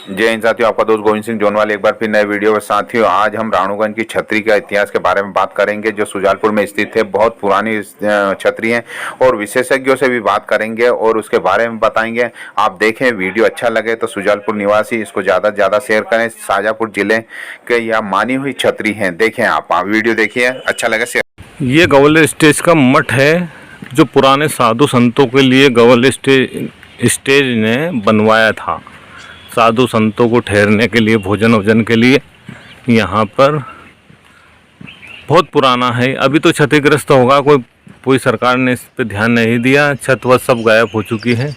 जय हिंद साथियों, आपका दोस्त गोविंद सिंह जोनवाल एक बार फिर नए वीडियो में। साथियों, आज हम राणूगंज की छतरी का इतिहास के बारे में बात करेंगे, जो सुजालपुर में स्थित है। बहुत पुरानी छतरी है और विशेषज्ञों से भी बात करेंगे और उसके बारे में बताएंगे। आप देखें, वीडियो अच्छा लगे तो सुजालपुर निवासी इसको ज़्यादा से ज़्यादा शेयर करें। शाजापुर जिले के यह मानी हुई छतरी है। देखें, आप वीडियो देखिए, अच्छा लगे शेयर। ये गवल स्टेज का मठ है, जो पुराने साधु संतों के लिए गवल स्टेज ने बनवाया था। साधु संतों को ठहरने के लिए, भोजन वोजन के लिए यहाँ पर बहुत पुराना है। अभी तो क्षतिग्रस्त होगा, कोई सरकार ने इस पे ध्यान नहीं दिया। छत वत सब गायब हो चुकी है।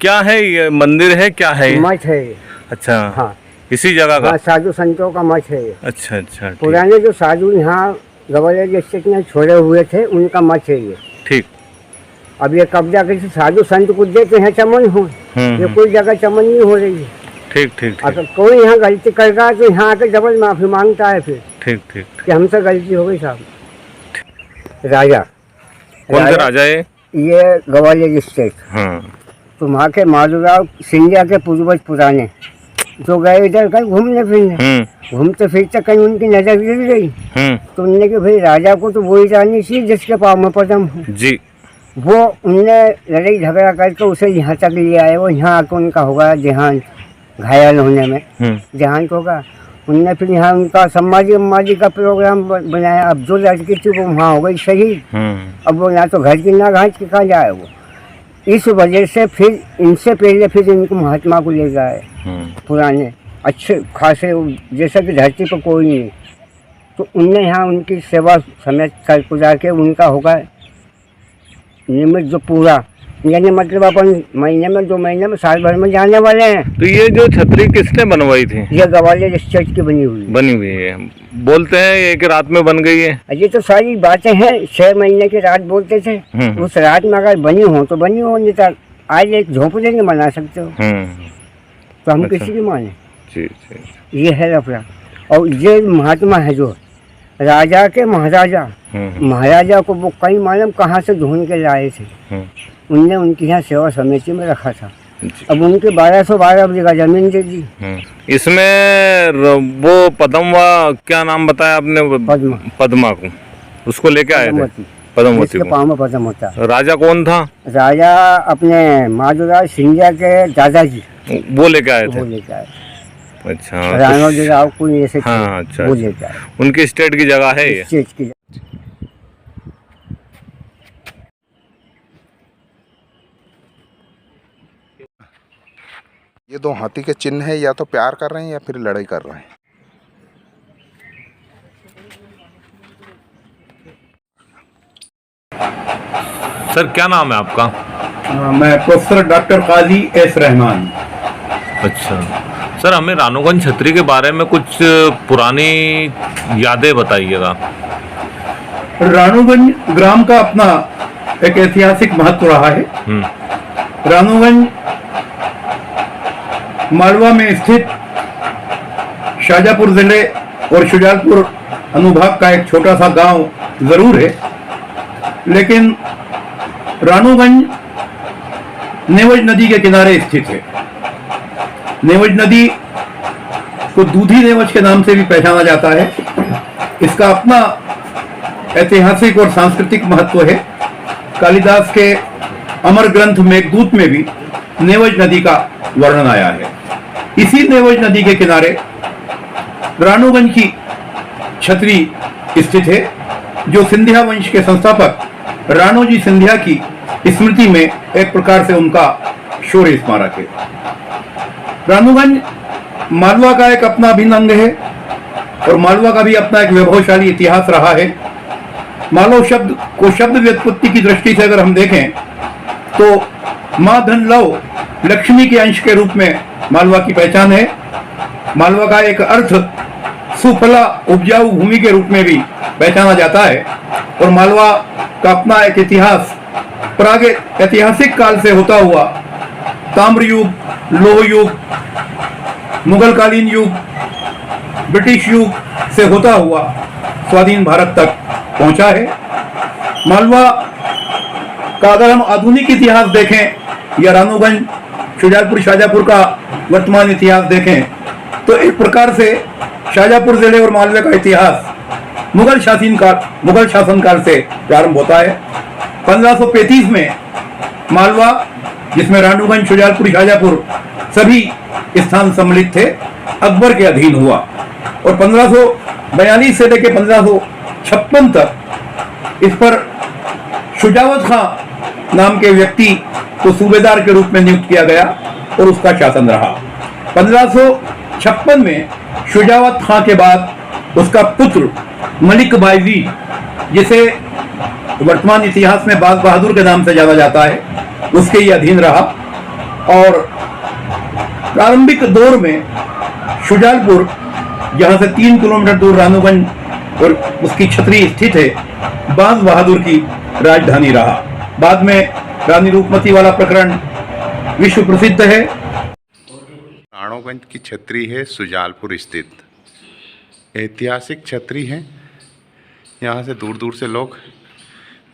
क्या है ये मंदिर है, क्या है? मठ है। अच्छा, हाँ, इसी जगह का? हाँ, साधु संतों का मठ है। अच्छा अच्छा, ठीक। पुराने जो साधु यहाँ ग्वालियर डिस्ट्रिक्ट में छोड़े हुए थे, उनका मठ है ये। ठीक। अब ये कब्जा कैसे साधु संत को देते हैं चमन हो, ये कोई जगह चमन नहीं हो रही है। ठीक ठीक। अगर कोई यहाँ गलती करेगा तो यहाँ आकर डबल माफी मांगता है फिर। ठीक ठीक, कि हमसे गलती हो गई साहब। राजा कौन से राजा है? ये ग्वालियर डिस्ट्रिक्ट। हाँ। तो वहाँ के माधवराव सिंधिया के पूर्वज पुराने जो गए इधर कहीं घूमने फिरने, घूमते फिरते कहीं उनकी नजर गिर गई। तो उनने कि भाई राजा को तो वही जानी चाहिए जिसके पाँव में पदम हो जी। वो उनने लड़ाई झगड़ा करके उसे यहाँ तक ले आए। वो यहाँ आके उनका होगा देहांत, घायल होने में देहांत होगा। उनने फिर यहाँ उनका सम्माजी का प्रोग्राम बनाया। अब जो लड़की थी वो वहाँ हो गई शहीद। अब वो ना तो घर की ना घाट के कहाँ जाए वो। इस वजह से फिर इनसे पहले फिर इनको महात्मा को ले गए पुराने अच्छे खासे, जैसा कि धरती पर कोई नहीं। तो उनने यहाँ उनकी सेवा समय कर गुजार के उनका होगा नियमित जो पूरा, यानी मतलब अपन महीने में 2 महीने में साल भर में जाने वाले हैं। तो ये जो छतरी किसने बनवाई थी? ये ग्वालियर स्टेट की बनी हुई है। बोलते हैं एक रात में बन गई है। ये तो सारी बातें हैं, 6 महीने की रात बोलते थे। उस रात में अगर बनी हो तो बनी हो, नहीं तो आज एक झोंपड़े नहीं बना सकते हो। तो हम किसी की माने? ये है लफड़ा। और ये महात्मा है जो राजा के महाराजा को वो कई मालूम कहाँ से ढूंढ के लाए थे। उनने उनकी यहाँ सेवा समिति में रखा था। अब उनके 1212 बीघा जमीन दे दी। इसमें वो पद्मा, क्या नाम बताया आपने? पद्मा को उसको लेके आए थे। पद्मवती को पाँव में पद्म होता। राजा कौन था? राजा अपने माधवराव सिंधिया के दादाजी वो लेके आए थे। अच्छा, राणा कोई ऐसे। हाँ, अच्छा, वो लेके आए। उनकी स्टेट की जगह है ये। स्टेट की। ये 2 हाथी के चिन्ह है, या तो प्यार कर रहे हैं या फिर लड़ाई कर रहे हैं। सर, क्या नाम है आपका? मैं प्रोफेसर डॉक्टर काजी एस रहमान। अच्छा सर, हमें राणूगंज छतरी के बारे में कुछ पुरानी यादें बताइएगा। राणूगंज ग्राम का अपना एक ऐतिहासिक महत्व रहा है। राणूगंज मालवा में स्थित शाजापुर जिले और सुजालपुर अनुभाग का एक छोटा सा गांव जरूर है, लेकिन राणूगंज नेवज नदी के किनारे स्थित है। नेवज नदी को दूधी नेवज के नाम से भी पहचाना जाता है। इसका अपना ऐतिहासिक और सांस्कृतिक महत्व है। कालिदास के अमर ग्रंथ मेघदूत में भी नेवज नदी का वर्णन आया है। इसी नेवज नदी के किनारे राणूगंज की छतरी स्थित है, जो सिंधिया वंश के संस्थापक राणोजी सिंधिया की स्मृति में एक प्रकार से उनका शौर्य स्मारक है। राणूगंज मालवा का एक अपना अभिन्न अंग है और मालवा का भी अपना एक वैभवशाली इतिहास रहा है। मालव शब्द को शब्द व्युत्पत्ति की दृष्टि से अगर हम देखें तो माँ धन लव लक्ष्मी के अंश के रूप में मालवा की पहचान है। मालवा का एक अर्थ सुफला उपजाऊ भूमि के रूप में भी पहचाना जाता है। और मालवा का अपना एक इतिहास प्राग ऐतिहासिक काल से होता हुआ ताम्र युग, लोह युग, मुगल कालीन युग, ब्रिटिश युग से होता हुआ स्वाधीन भारत तक पहुंचा है। मालवा का अगर हम आधुनिक इतिहास देखें या रानूगंज, शुजालपुर, शाहजहाँपुर का वर्तमान इतिहास देखें तो एक प्रकार से शाहजहाँपुर जिले और मालवे का इतिहास मुगल शासनकाल से प्रारंभ होता है। 1535 में मालवा, जिसमें रानूगंज, शुजालपुर, शाहजहाँपुर सभी स्थान सम्मिलित थे, अकबर के अधीन हुआ और 1542 से लेकर 1556 तक इस पर शुजावत खां नाम के व्यक्ति को सूबेदार के रूप में नियुक्त किया गया और उसका शासन रहा। 1556 में शुजावत खां के बाद उसका पुत्र मलिक बायजी, जिसे वर्तमान इतिहास में बाज बहादुर के नाम से जाना जाता है, उसके ही अधीन रहा। और प्रारंभिक दौर में शुजालपुर, जहां से 3 किलोमीटर दूर रानूगंज और उसकी छतरी स्थित है, बाज बहादुर की राजधानी रहा। बाद में रानी रूपमती वाला प्रकरण विश्व प्रसिद्ध है। राणोगंज की छतरी है शुजालपुर स्थित, ऐतिहासिक छतरी है। यहाँ से दूर दूर से लोग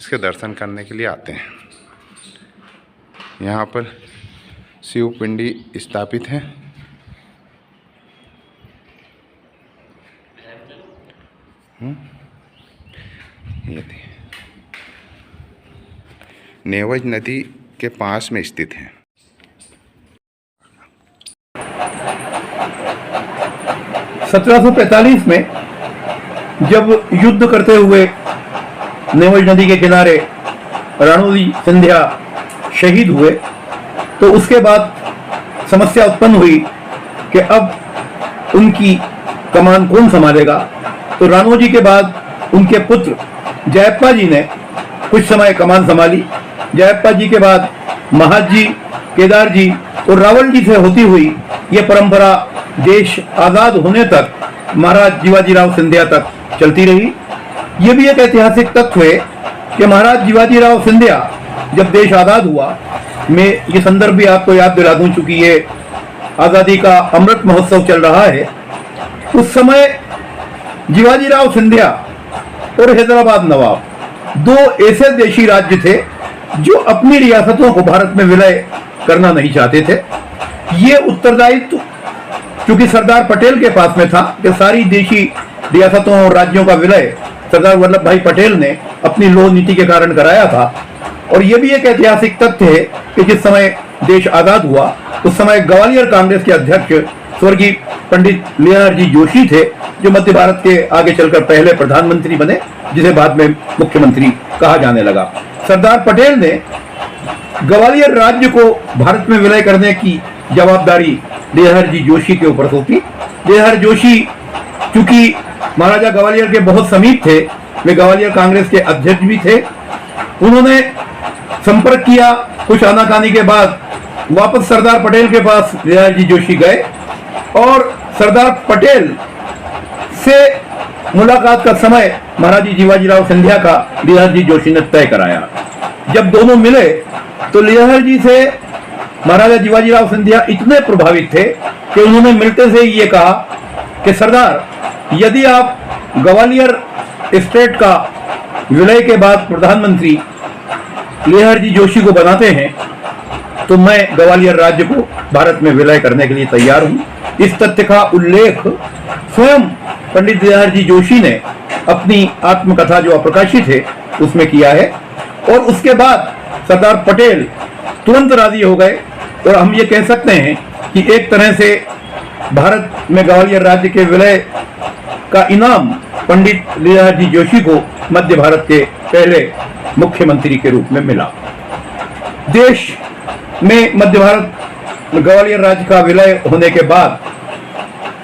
इसके दर्शन करने के लिए आते हैं। यहाँ पर शिव पिंडी स्थापित है। ये नेवज नदी के पास में स्थित है। 1745 में जब युद्ध करते हुए नेवज नदी के किनारे राणोजी सिंधिया शहीद हुए तो उसके बाद समस्या उत्पन्न हुई कि अब उनकी कमान कौन संभालेगा। तो राणोजी के बाद उनके पुत्र जयप्पा जी ने कुछ समय कमान संभाली। जयप्पा जी के बाद महाजी, केदार जी और रावल जी से होती हुई ये परंपरा देश आजाद होने तक महाराज जीवाजीराव सिंधिया तक चलती रही। ये भी एक ऐतिहासिक तथ्य है कि महाराज जीवाजीराव सिंधिया जब देश आजाद हुआ, मैं ये संदर्भ भी आपको याद दिला दूं, चूंकि ये आजादी का अमृत महोत्सव चल रहा है। उस समय जीवाजीराव सिंधिया और हैदराबाद नवाब 2 ऐसे देशी राज्य थे जो अपनी रियासतों को भारत में विलय करना नहीं चाहते थे। ये उत्तरदायित्व चूंकि सरदार पटेल के पास में था कि सारी देशी रियासतों और राज्यों का विलय सरदार वल्लभ भाई पटेल ने अपनी लोह नीति के कारण कराया था। और यह भी एक ऐतिहासिक तथ्य है कि जिस समय देश आजाद हुआ उस समय ग्वालियर कांग्रेस के अध्यक्ष स्वर्गीय पंडित लीलाधर जोशी थे, जो मध्य भारत के आगे चलकर पहले प्रधानमंत्री बने, जिसे बाद में मुख्यमंत्री कहा जाने लगा। सरदार पटेल ने ग्वालियर राज्य को भारत में विलय करने की जवाबदारी लीलाधर जोशी के ऊपर सौंपी। लीलाधर जोशी चूंकि महाराजा ग्वालियर के बहुत समीप थे, वे ग्वालियर कांग्रेस के अध्यक्ष भी थे। उन्होंने संपर्क किया। कुछ आनाकानी के बाद वापस सरदार पटेल के पास लीलाधर जोशी गए और सरदार पटेल से मुलाकात का समय महाराजी जीवाजीराव सिंधिया का लीलाधर जोशी ने तय कराया। जब दोनों मिले तो लीलाधर जी से महाराजा जीवाजीराव सिंधिया इतने प्रभावित थे कि उन्होंने मिलते से ही ये कहा कि सरदार, यदि आप ग्वालियर स्टेट का विलय के बाद प्रधानमंत्री लीलाधर जोशी को बनाते हैं तो मैं ग्वालियर राज्य को भारत में विलय करने के लिए तैयार हूं। इस तथ्य का उल्लेख स्वयं पंडित लीलाधर जोशी ने अपनी आत्मकथा जो अप्रकाशित है उसमें किया है। और उसके बाद सरदार पटेल तुरंत राजी हो गए और हम ये कह सकते हैं कि एक तरह से भारत में ग्वालियर राज्य के विलय का इनाम पंडित लीलाधर जोशी को मध्य भारत के पहले मुख्यमंत्री के रूप में मिला। देश में मध्य भारत ग्वालियर राज्य का विलय होने के बाद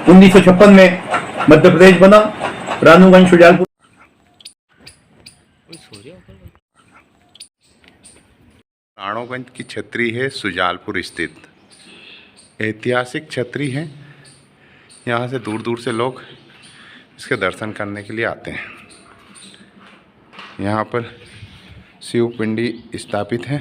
1956 में मध्य प्रदेश बना। रानूगंज, शुजालपुर राणोगंज की छतरी है शुजालपुर स्थित, ऐतिहासिक छतरी है। यहाँ से दूर दूर से लोग इसके दर्शन करने के लिए आते हैं। यहाँ पर शिव पिंडी स्थापित है।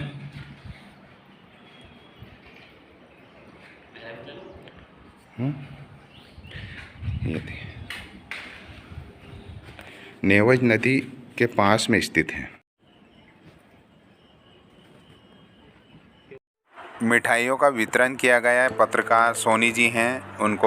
ये देखिए। नेवज नदी के पास में स्थित है। मिठाइयों का वितरण किया गया है। पत्रकार सोनी जी हैं, उनको